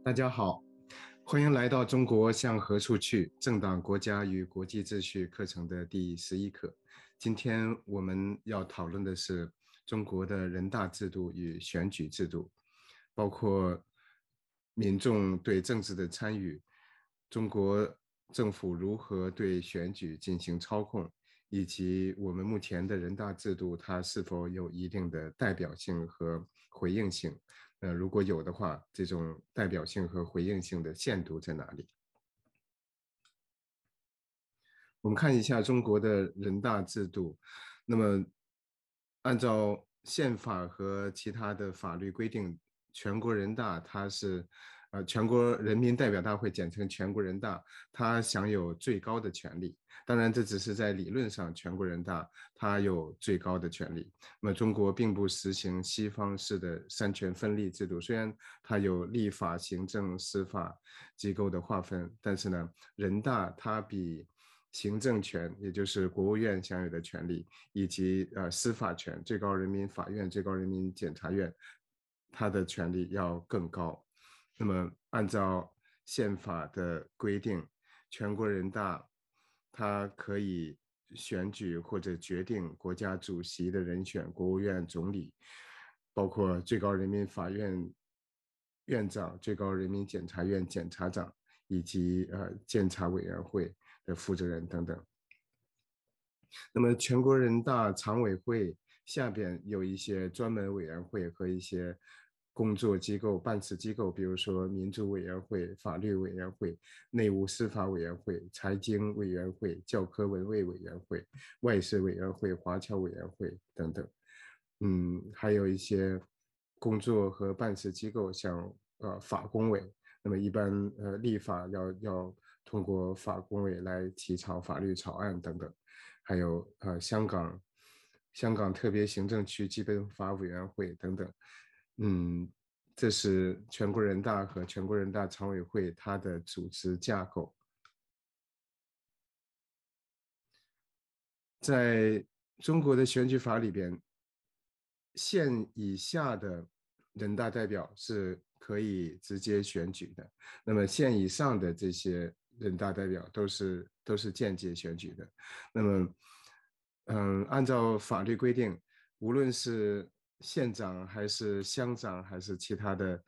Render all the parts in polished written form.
大家好，欢迎来到中国向何处去？政党、国家与国际秩序课程的第11课。今天我们要讨论的是中国的人大制度与选举制度，包括民众对政治的参与，中国政府如何对选举进行操控，以及我们目前的人大制度它是否有一定的代表性和回应性。如果有的话，这种代表性和回应性的限度在哪里？我们看一下中国的人大制度。那么，按照宪法和其他的法律规定，全国人大它是全国人民代表大会，简称全国人大，它享有最高的权利。当然，这只是在理论上，全国人大它有最高的权利。那么，中国并不实行西方式的三权分立制度，虽然它有立法、行政、司法机构的划分，但是呢，人大它比行政权，也就是国务院享有的权利，以及司法权，最高人民法院、最高人民检察院，它的权利要更高。那么，按照宪法的规定，全国人大它可以选举或者决定国家主席的人选、国务院总理，包括最高人民法院院长、最高人民检察院检察长以及监察委员会的负责人等等。那么全国人大常委会下边有一些专门委员会和一些工作机构、办事机构，比如说民主委员会、法律委员会、内务司法委员会、财经委员会、教科文卫委员会、外事委员会、华侨委员会等等。还有一些工作和办事机构，像法工委。那么一般立法要通过法工委来起草法律草案等等。还有香港特别行政区基本法委员会等等。这是全国人大和全国人大常委会它的组织架构。在中国的选举法里边，县以下的人大代表是可以直接选举的，那么县以上的这些人大代表都是间接选举的。那么，按照法律规定，无论是县长还是乡长还是其他的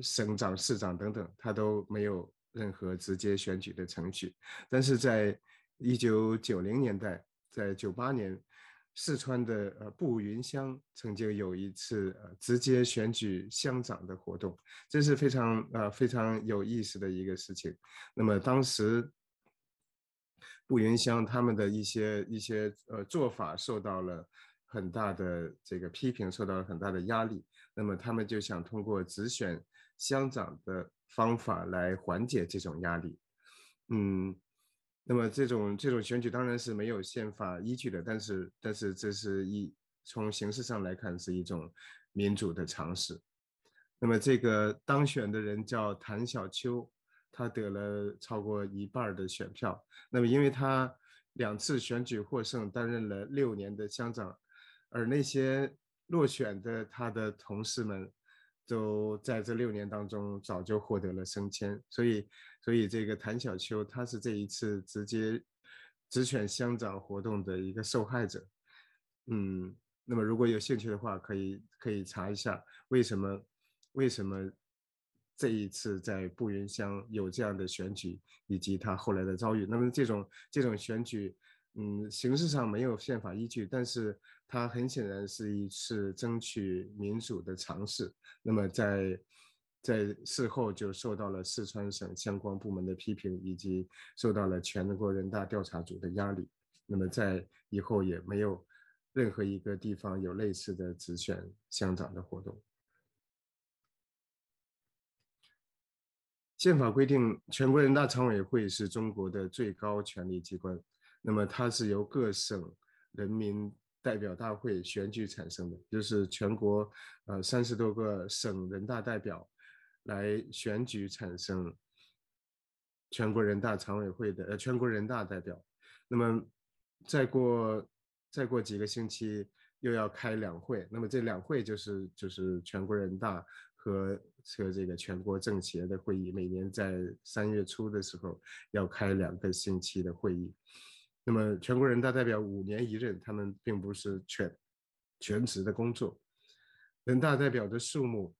省长、市长等等，他都没有任何直接选举的程序。但是在1990年代，在98年，四川的步云乡曾经有一次直接选举乡长的活动，这是非常有意思的一个事情。那么当时步云乡他们的一些做法受到了很大的这个批评，受到了很大的压力。那么他们就想通过直选乡长的方法来缓解这种压力。那么这种选举当然是没有宪法依据的，但是这是从形式上来看是一种民主的尝试。那么这个当选的人叫谭小秋，他得了超过1半的选票。那么因为他2次选举获胜，担任了6年的乡长，而那些落选的他的同事们都在这6年当中早就获得了升迁，所以这个谭小秋他是这一次直接直选乡长活动的一个受害者。那么如果有兴趣的话，可以查一下为什么这一次在步云乡有这样的选举，以及他后来的遭遇。那么这种选举，形式上没有宪法依据，但是它很显然是一次争取民主的尝试。那么在事后就受到了四川省相关部门的批评，以及受到了全国人大调查组的压力。那么在以后也没有任何一个地方有类似的直选乡长的活动。宪法规定，全国人大常委会是中国的最高权力机关，那么它是由各省人民代表大会选举产生的，就是全国30多个省人大代表来选举产生全国人大常委会的全国人大代表。那么再过几个星期又要开2会，那么这2会就是全国人大和和这个全国政协的会议，每年在3月初的时候要开2个星期的会议。那么全国人大代表5年一任，他们并不是全职的工作。人大代表的数目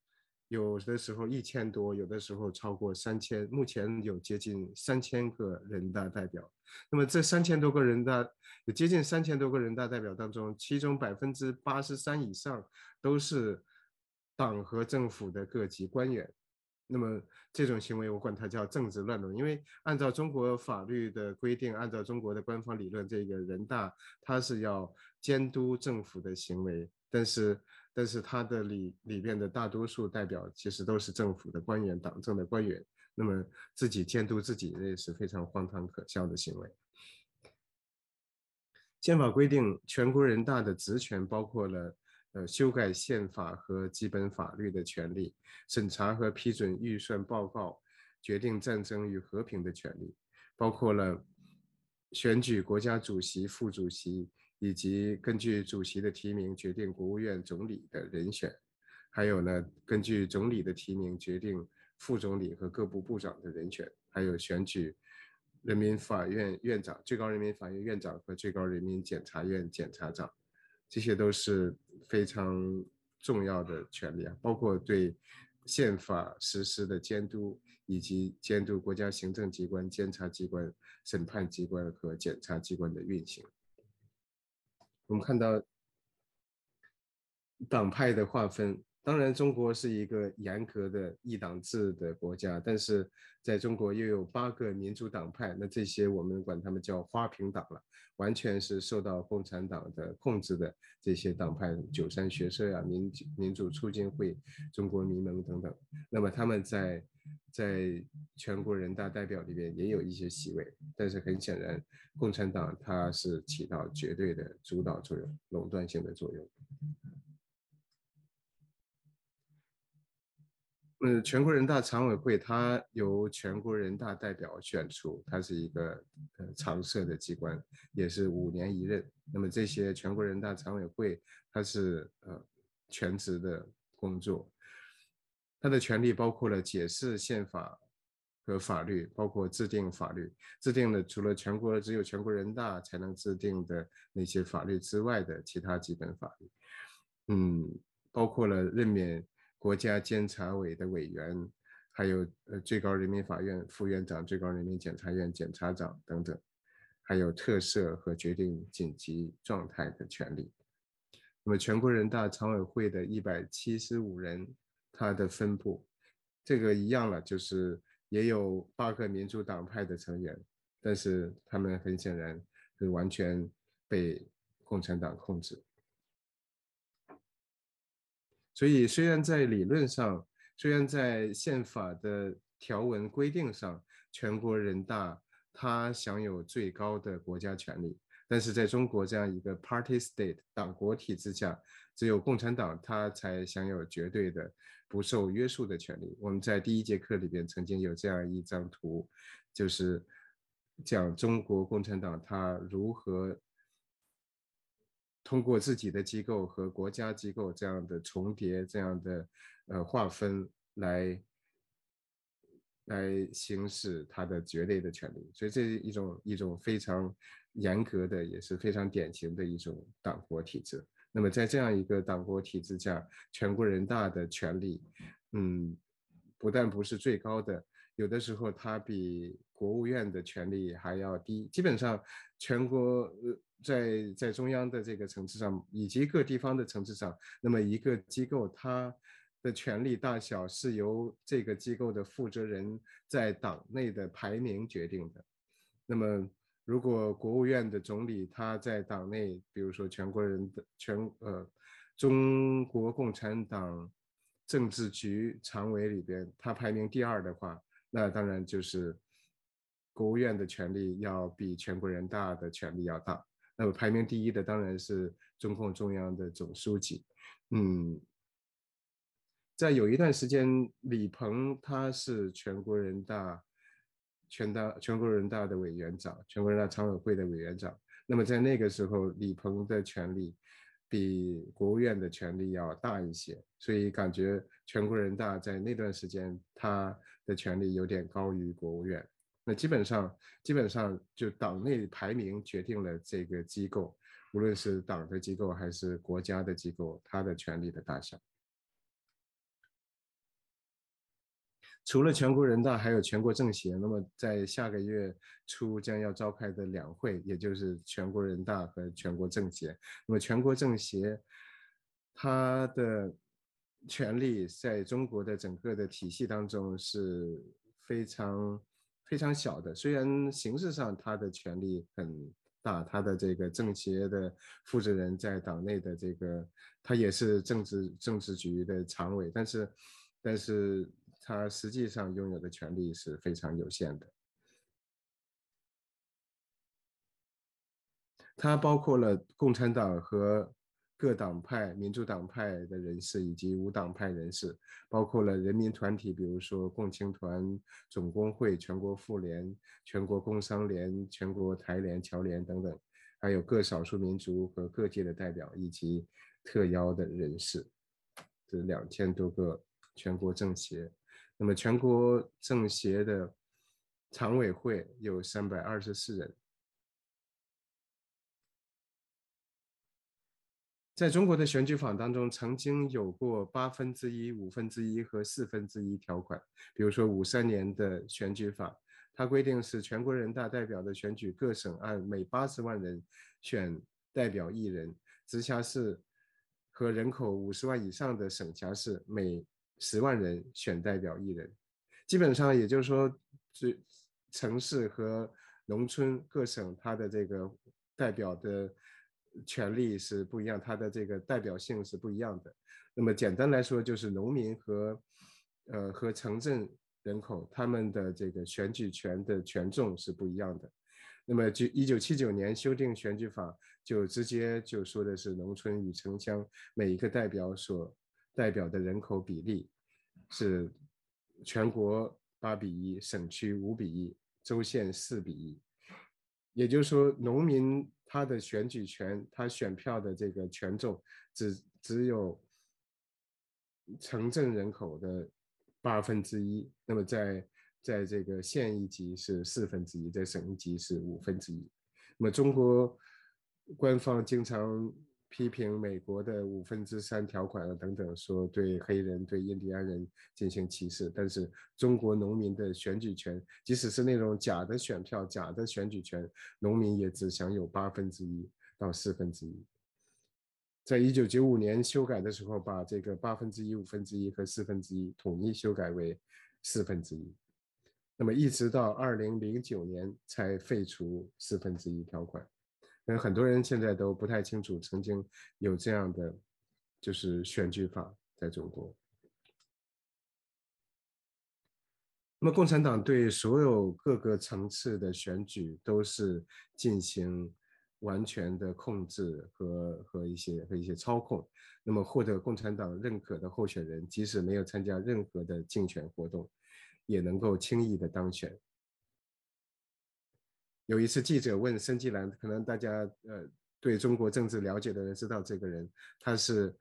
有的时候1000多，有的时候超过3000，目前有接近3000个人大代表。那么这3000多个有接近3000多个人大代表当中，其中83%以上都是党和政府的各级官员。那么这种行为我管它叫政治乱伦，因为按照中国法律的规定，按照中国的官方理论，这个人大它是要监督政府的行为，但是它的里边的大多数代表其实都是政府的官员，党政的官员，那么自己监督自己，这也是非常荒唐可笑的行为。宪法规定，全国人大的职权包括了修改宪法和基本法律的权利，审查和批准预算报告，决定战争与和平的权利，包括了选举国家主席、副主席，以及根据主席的提名决定国务院总理的人选，还有呢，根据总理的提名决定副总理和各部部长的人选，还有选举人民法院院长、最高人民法院院长和最高人民检察院检察长。这些都是非常重要的权利啊，包括对宪法实施的监督，以及监督国家行政机关、监察机关、审判机关和检察机关的运行。我们看到党派的划分，当然中国是一个严格的一党制的国家，但是在中国又有8个民主党派，那这些我们管他们叫花瓶党了，完全是受到共产党的控制的这些党派，九三学社呀、民主促进会、中国民盟等等。那么他们在全国人大代表里边也有一些席位，但是很显然，共产党它是起到绝对的主导作用、垄断性的作用。全国人大常委会它由全国人大代表选出，它是一个常设的机关，也是5年一任。那么这些全国人大常委会它是全职的工作，它的权利包括了解释宪法和法律，包括制定法律，制定了除了只有全国人大才能制定的那些法律之外的其他基本法律。包括了任免国家监察委的委员，还有最高人民法院副院长、最高人民检察院检察长等等，还有特赦和决定紧急状态的权利。那么全国人大常委会的175人，他的分布，这个一样了，就是也有8个民主党派的成员，但是他们很显然是完全被共产党控制。所以虽然在理论上，虽然在宪法的条文规定上，全国人大它享有最高的国家权力，但是在中国这样一个 party state 党国体制下，只有共产党它才享有绝对的不受约束的权利。我们在第1节课里边曾经有这样一张图，就是讲中国共产党它如何通过自己的机构和国家机构这样的重叠、这样的划分来行使它的绝对的权利，所以这是一种非常严格的，也是非常典型的一种党国体制。那么在这样一个党国体制下，全国人大的权力，不但不是最高的，有的时候它比国务院的权力还要低。基本上，全国在中央的这个层次上，以及各地方的层次上，那么一个机构它的权力大小是由这个机构的负责人在党内的排名决定的。那么，如果国务院的总理他在党内，比如说中国共产党政治局常委里边，他排名第2的话，那当然就是国务院的权力要比全国人大的权力要大。那么排名第1的当然是中共中央的总书记。在有一段时间，李鹏他是全国人大的委员长，全国人大常委会的委员长。那么在那个时候，李鹏的权力比国务院的权力要大一些，所以感觉全国人大在那段时间他的权力有点高于国务院。那基本上就党内排名决定了这个机构，无论是党的机构还是国家的机构，它的权力的大小。除了全国人大，还有全国政协。那么在下个月初将要召开的两会，也就是全国人大和全国政协。那么全国政协，它的权力在中国的整个的体系当中是非常小的。虽然形式上它的权力很大，它的这个政协的负责人在党内的这个，他也是政治局的常委，但是他实际上拥有的权力是非常有限的。它包括了共产党和各党派、民主党派的人士以及无党派人士，包括了人民团体，比如说共青团、总工会、全国妇联、全国工商联、全国台联、侨联等等，还有各少数民族和各界的代表以及特邀的人士，这2000多个全国政协。那么全国政协的常委会有324人。在中国的选举法当中，曾经有过1/8、1/5和1/4条款。比如说53年的选举法，它规定是全国人大代表的选举，各省按每80万人选代表1人，直辖市和人口50万以上的省辖市每10万人选代表1人。基本上也就是说，城市和农村各省它的这个代表的权利是不一样，它的这个代表性是不一样的。那么简单来说，就是农民和城镇人口他们的这个选举权的权重是不一样的。那么就1979年修订选举法，就直接就说的是农村与城乡每一个代表所代表的人口比例是全国8:1，省区5:1，州县4:1。也就是说，农民他的选举权，他选票的这个权重只有城镇人口的1/8，那么在这个县一级是1/4，在省一级是1/5。那么中国官方经常批评美国的3/5条款等等，说对黑人、对印第安人进行歧视。但是中国农民的选举权，即使是那种假的选票、假的选举权，农民也只享有1/8到1/4。在1995年修改的时候，把这个1/8、1/5和1/4统一修改为1/4。那么一直到2009年才废除1/4条款。很多人现在都不太清楚曾经有这样的就是选举法在中国。那么共产党对所有各个层次的选举都是进行完全的控制和一些操控。那么获得共产党认可的候选人，即使没有参加任何的竞选活动，也能够轻易的当选。有一次记者问申纪兰，可能大家对中国政治了解的人知道这个人，他是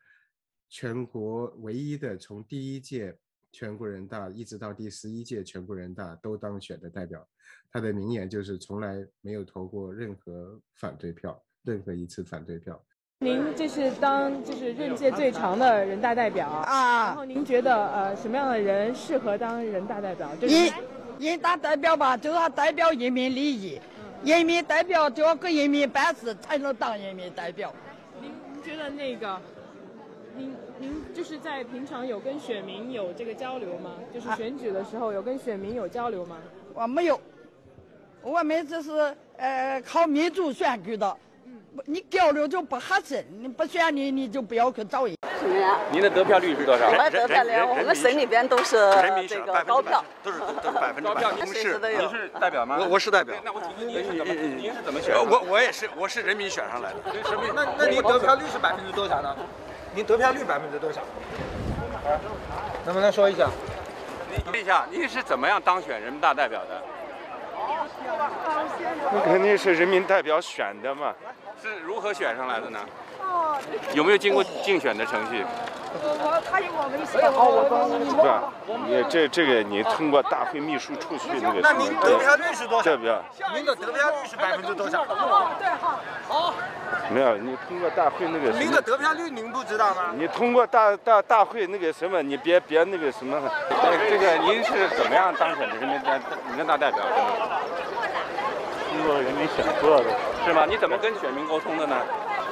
全国唯一的从第1届全国人大一直到第11届全国人大都当选的代表。他的名言就是从来没有投过任何反对票，任何一次反对票。您这是任届最长的人大代表啊，然后您觉得什么样的人适合当人大代表？人大代表吧，就要代表人民利益，人民代表就要给人民办事，才能当人民代表。您觉得那个，您就是在平常有跟选民有这个交流吗？就是选举的时候有跟选民有交流吗？我没有，我们这是靠民主选举的。你交流就不合适，你不选你就不要去找人。什么呀？您的得票率是多少？我得票率，我们省里边都是这个高票，都是100%。您是代表吗？我是代表。那我请问您是怎么选？我也是，我是人民选上来的。那您得票率是多少呢？您得票率多少？能不能说一下？问一下，您是怎么样当选人民大代表的？那肯定是人民代表选的嘛。是如何选上来的呢？有没有经过竞选的程序？他有我微信。不是，你这个你通过大会秘书处去那个。那您得票率是多少？这不要。您的得票率是多少？对，好。没有，你通过大会那个。您的得票率您不知道吗？你通过大会那个什么，你别那个什么。这个您是怎么样当选的人大代表的？通过人民选出来的。是吗？你怎么跟选民沟通的呢？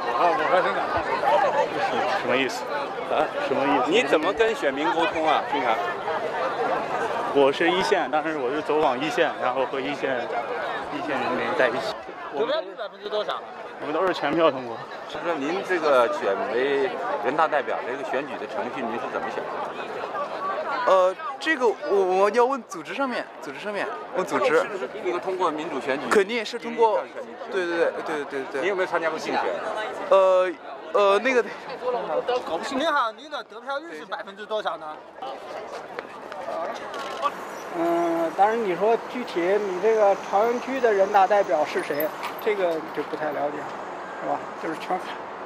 我和省长什么意思？啊？什么意思？你怎么跟选民沟通啊，兄长？我是一线，当时我是走访一线，然后和一线人民在一起。得票率多少？我们都是全票通过。就说您这个选为人大代表这个选举的程序，您是怎么想的？这个我要问组织上面，问组织。一个通过民主选举，肯定是通过。对。你有没有参加过竞选？那个。搞不清。您好，您的得票率是多少呢？当然你说具体你这个朝阳区的人大代表是谁，这个就不太了解，是吧？就是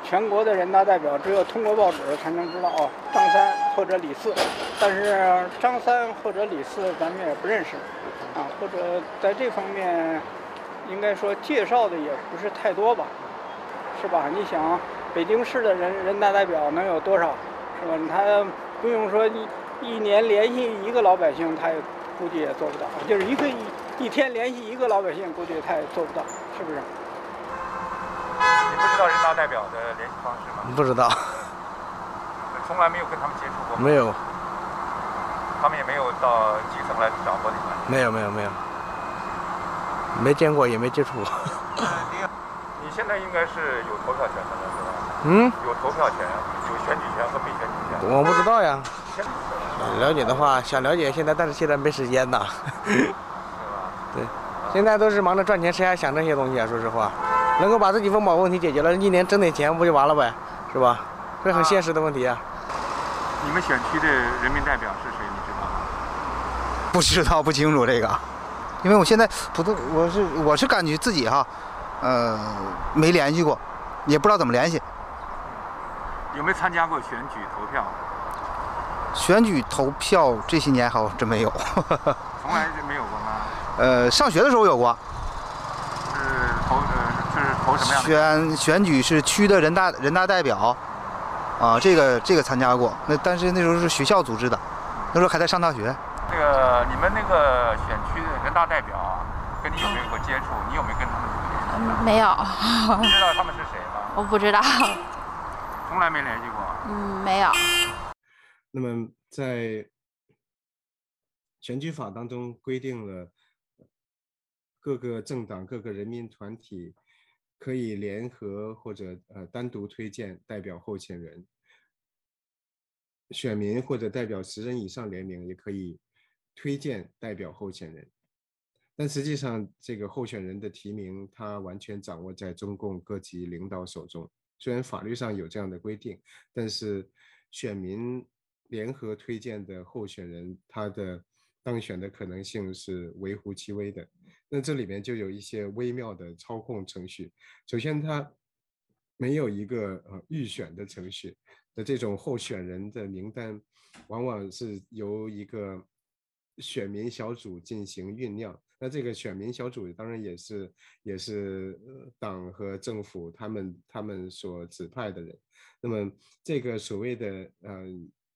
全国的人大代表，只有通过报纸才能知道哦，张三或者李四，但是张三或者李四咱们也不认识，啊，或者在这方面，应该说介绍的也不是太多吧，是吧？你想北京市的人大代表能有多少，是吧？他不用说一年联系一个老百姓，他也估计也做不到，就是一天联系一个老百姓，估计他也做不到，是不是？你不知道人大代表的联系方式吗？不知道。从来没有跟他们接触过。没有。他们也没有到基层来找过你们。没有。没见过也没接触过。你现在应该是有投票权的了，是吧？嗯。有投票权，有选举权和被选举权。我不知道呀。了解的话想了解，但是现在没时间呐。是吧？对，现在都是忙着赚钱，谁还想这些东西啊？说实话。能够把自己温饱问题解决了，一年挣点钱不就完了呗，是吧？这很现实的问题啊。你们选区的人民代表是谁？你知道吗？不知道，不清楚这个，因为我现在我是感觉自己哈，没联系过，也不知道怎么联系。有没有参加过选举投票？选举投票这些年好像真没有。从来就没有过吗？上学的时候有过。投什么样的？选举是区的人大代表，啊，这个参加过。但是那时候是学校组织的，那时候还在上大学。你们那个选区的人大代表跟你有没有过接触？你有没有跟他们？没有。你知道他们是谁吗？我不知道。从来没联系过。没有。那么在选举法当中规定了各个政党、各个人民团体可以联合或者单独推荐代表候选人，选民或者代表10人以上联名也可以推荐代表候选人。但实际上这个候选人的提名它完全掌握在中共各级领导手中，虽然法律上有这样的规定，但是选民联合推荐的候选人他的当选的可能性是微乎其微的。那这里面就有一些微妙的操控程序。首先它没有一个预选的程序的，这种候选人的名单往往是由一个选民小组进行酝酿。那这个选民小组当然也是党和政府他们所指派的人。那么这个所谓的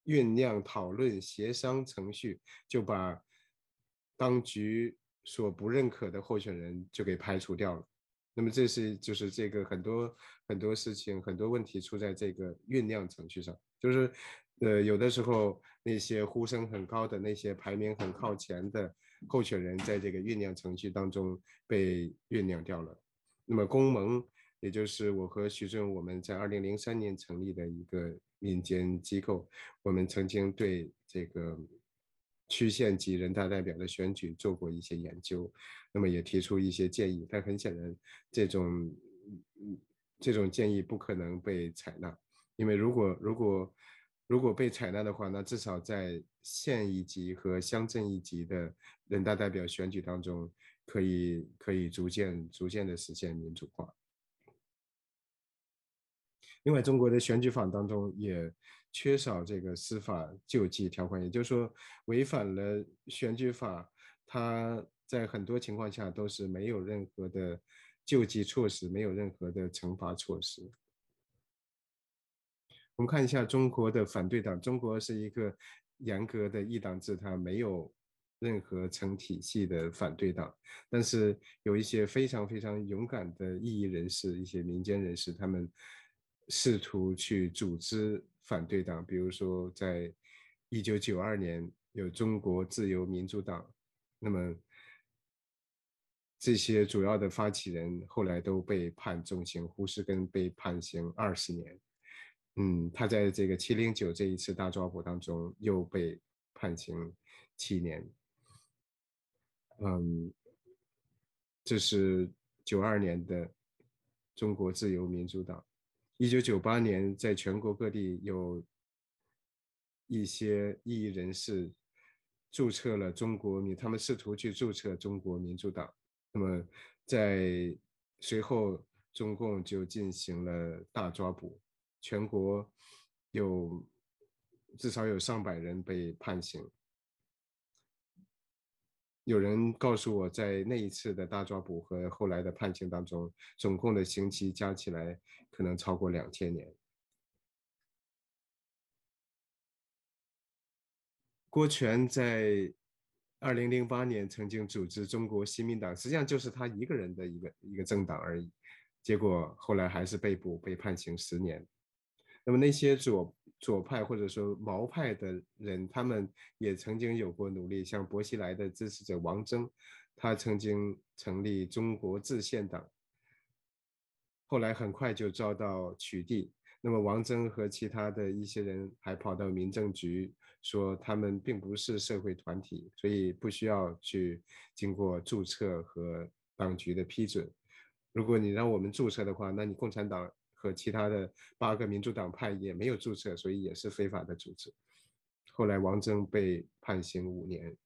酝酿、讨论、协商程序就把当局所不认可的候选人就给排除掉了。那么就是这个很多事情、很多问题出在这个酝酿程序上，就是有的时候那些呼声很高的、那些排名很靠前的候选人，在这个酝酿程序当中被酝酿掉了。那么公盟，也就是我和徐正我们在2003年成立的一个民间机构，我们曾经对这个区县级人大代表的选举做过一些研究，那么也提出一些建议，但很显然这种建议不可能被采纳，因为如果被采纳的话，那至少在县一级和乡镇一级的人大代表选举当中，可以逐渐的实现民主化。另外，中国的选举法当中也缺少这个司法救济条款，也就是说，违反了选举法，它在很多情况下都是没有任何的救济措施，没有任何的惩罚措施。我们看一下中国的反对党，中国是一个严格的一党制，它没有任何成体系的反对党，但是有一些非常非常勇敢的异议人士，一些民间人士，他们试图去组织反对党，比如说在1992年有中国自由民主党，那么这些主要的发起人后来都被判重刑，胡适根被判刑20年。他在这个709这一次大抓捕当中又被判刑7年。这是92年的中国自由民主党。1998年在全国各地有一些异议人士注册了他们试图去注册中国民主党。那么在随后中共就进行了大抓捕，全国至少有上百人被判刑。有人告诉我，在那一次的大抓捕和后来的判刑当中，总共的刑期加起来可能超过2000年。郭全在2008年曾经组织中国新民党，实际上就是他一个人的一个政党而已，结果后来还是被捕，被判刑10年。那么那些左派或者说毛派的人，他们也曾经有过努力，像薄熙来的支持者王征，他曾经成立中国制宪党，后来很快就遭到取缔。那么王征和其他的一些人还跑到民政局说他们并不是社会团体，所以不需要去经过注册和当局的批准。如果你让我们注册的话，那你共产党和其他的8个民主党派也没有注册，所以也是非法的组织。后来王征被判刑5年。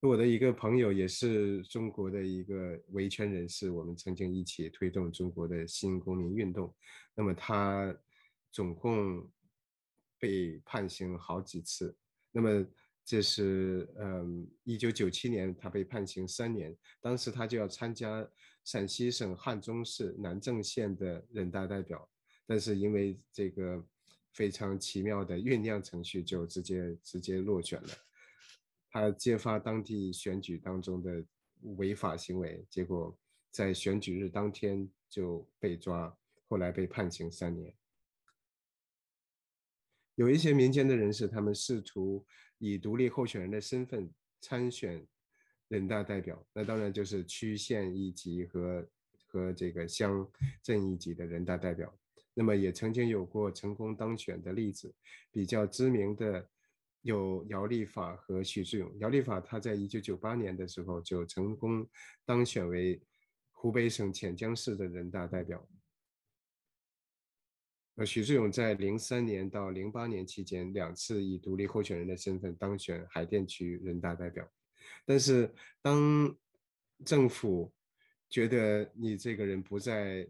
我的一个朋友也是中国的一个维权人士，我们曾经一起推动中国的新公民运动。那么他总共被判刑好几次。那么这是1997年他被判刑3年，当时他就要参加陕西省汉中市南郑县的人大代表，但是因为这个非常奇妙的酝酿程序，就直接落选了。他揭发当地选举当中的违法行为，结果在选举日当天就被抓，后来被判刑3年。有一些民间的人士，他们试图以独立候选人的身份参选人大代表，那当然就是区县一级和这个乡镇一级的人大代表。那么也曾经有过成功当选的例子，比较知名的有姚立法和许志永。姚立法他在1998年的时候就成功当选为湖北省潜江市的人大代表。许志永在03年到08年期间2次以独立候选人的身份当选海淀区人大代表。但是当政府觉得你这个人不再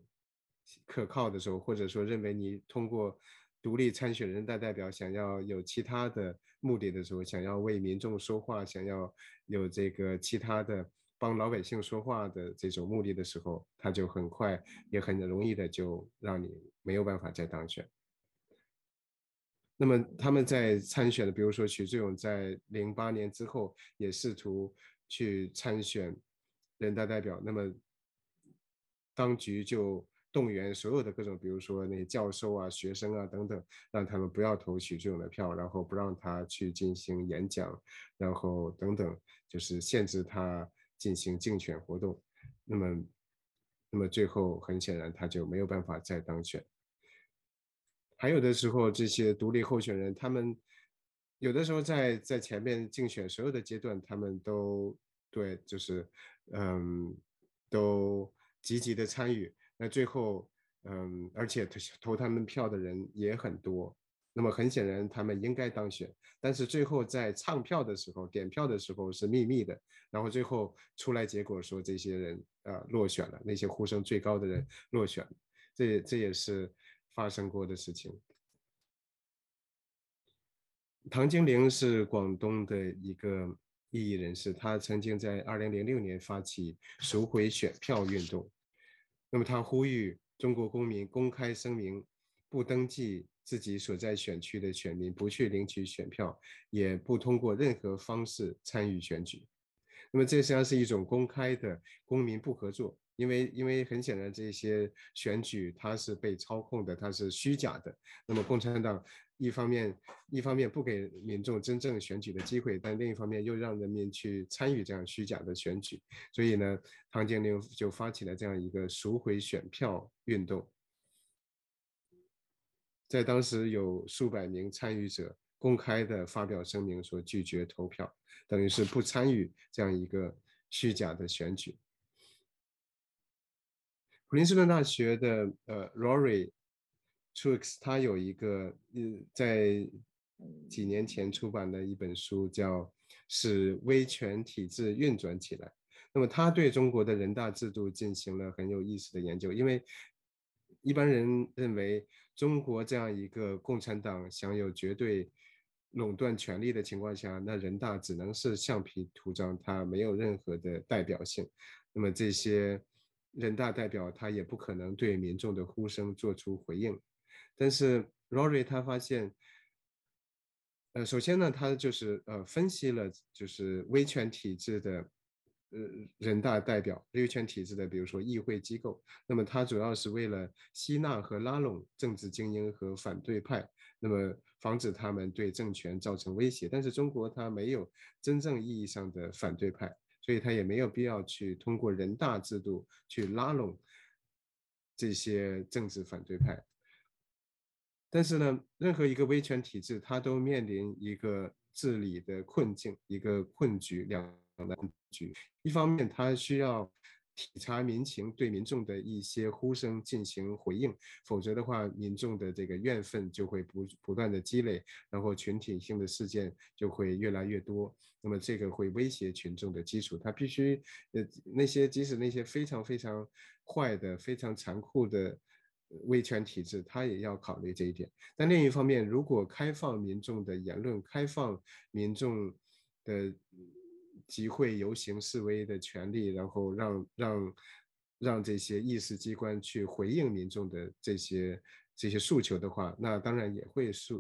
可靠的时候，或者说认为你通过独立参选人大代表想要有其他的目的的时候，想要为民众说话，想要有这个其他的帮老百姓说话的这种目的的时候，他就很快也很容易的就让你没有办法再当选。那么他们在参选的，比如说许志永在08年之后也试图去参选人大代表，那么当局就动员所有的各种，比如说那些教授啊、学生啊等等，让他们不要投许志永的票，然后不让他去进行演讲，然后等等，就是限制他进行竞选活动。那么最后很显然他就没有办法再当选。还有的时候这些独立候选人，他们有的时候在前面竞选所有的阶段，他们都对就是都积极的参与。那最后而且投他们票的人也很多，那么很显然他们应该当选，但是最后在唱票的时候、点票的时候是秘密的，然后最后出来结果说这些人落选了，那些呼声最高的人落选了，这也是发生过的事情。唐金玲是广东的一个异议人士，他曾经在2006年发起赎回选票运动。那么他呼吁中国公民公开声明，不登记自己所在选区的选民，不去领取选票，也不通过任何方式参与选举。那么这实际上是一种公开的公民不合作，因为很显然这些选举它是被操控的，它是虚假的。那么共产党一方面不给民众真正选举的机会，但另一方面又让人民去参与这样虚假的选举，所以呢，唐金玲就发起了这样一个赎回选票运动。在当时有数百名参与者公开的发表声明说拒绝投票，等于是不参与这样一个虚假的选举。普林斯顿大学的Rory Truex 他有一个在几年前出版的一本书叫《使威权体制运转起来》。那么他对中国的人大制度进行了很有意思的研究，因为一般人认为中国这样一个共产党享有绝对垄断权力的情况下，那人大只能是橡皮图章，它没有任何的代表性。那么这些人大代表他也不可能对民众的呼声做出回应。但是 Rory 他发现，首先呢，他就是分析了就是威权体制的人大代表，威权体制的比如说议会机构，那么它主要是为了吸纳和拉拢政治精英和反对派，那么防止他们对政权造成威胁。但是中国它没有真正意义上的反对派，所以它也没有必要去通过人大制度去拉拢这些政治反对派。但是呢，任何一个威权体制，它都面临一个治理的困境，一个困局，两难困局。一方面，它需要体察民情，对民众的一些呼声进行回应，否则的话，民众的这个怨愤就会不断的积累，然后群体性的事件就会越来越多。那么这个会威胁群众的基础，它必须即使那些非常非常坏的、非常残酷的威权体制，他也要考虑这一点。但另一方面，如果开放民众的言论，开放民众的集会、游行、示威的权利，然后让这些议事机关去回应民众的这些诉求的话，那当然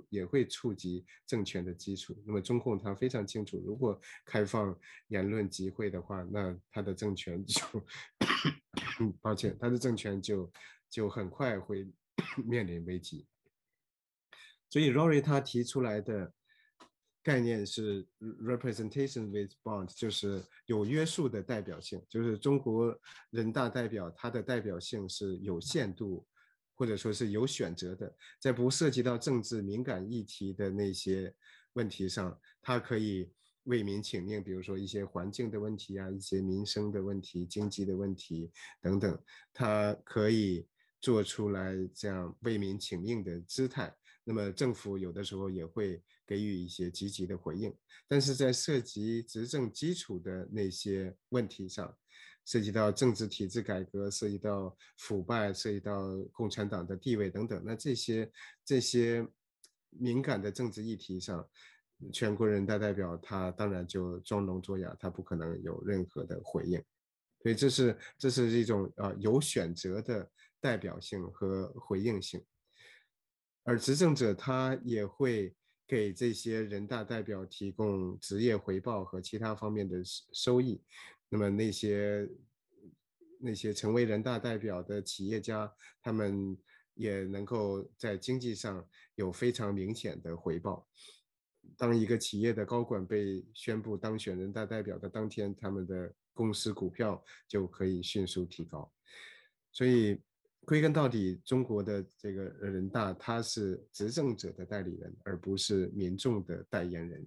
也会触及政权的基础。那么中共他非常清楚，如果开放言论集会的话，那他的政权就抱歉，他的政权就很快会面临危机。所以 Rory 他提出来的概念是 representation with bond， 就是有约束的代表性，就是中国人大代表他的代表性是有限度，或者说是有选择的，在不涉及到政治敏感议题的那些问题上，他可以为民请命，比如说一些环境的问题啊，一些民生的问题、经济的问题等等，他可以做出来这样为民请命的姿态。那么政府有的时候也会给予一些积极的回应，但是在涉及执政基础的那些问题上，涉及到政治体制改革，涉及到腐败，涉及到共产党的地位等等，那这些敏感的政治议题上，全国人大代表他当然就装聋作哑，他不可能有任何的回应。所以这是一种有选择的代表性和回应性。而执政者他也会给这些人大代表提供职业回报和其他方面的收益。那么那些成为人大代表的企业家，他们也能够在经济上有非常明显的回报。当一个企业的高管被宣布当选人大代表的当天，他们的公司股票就可以迅速提高。所以归根到底，中国的这个人大他是执政者的代理人，而不是民众的代言人。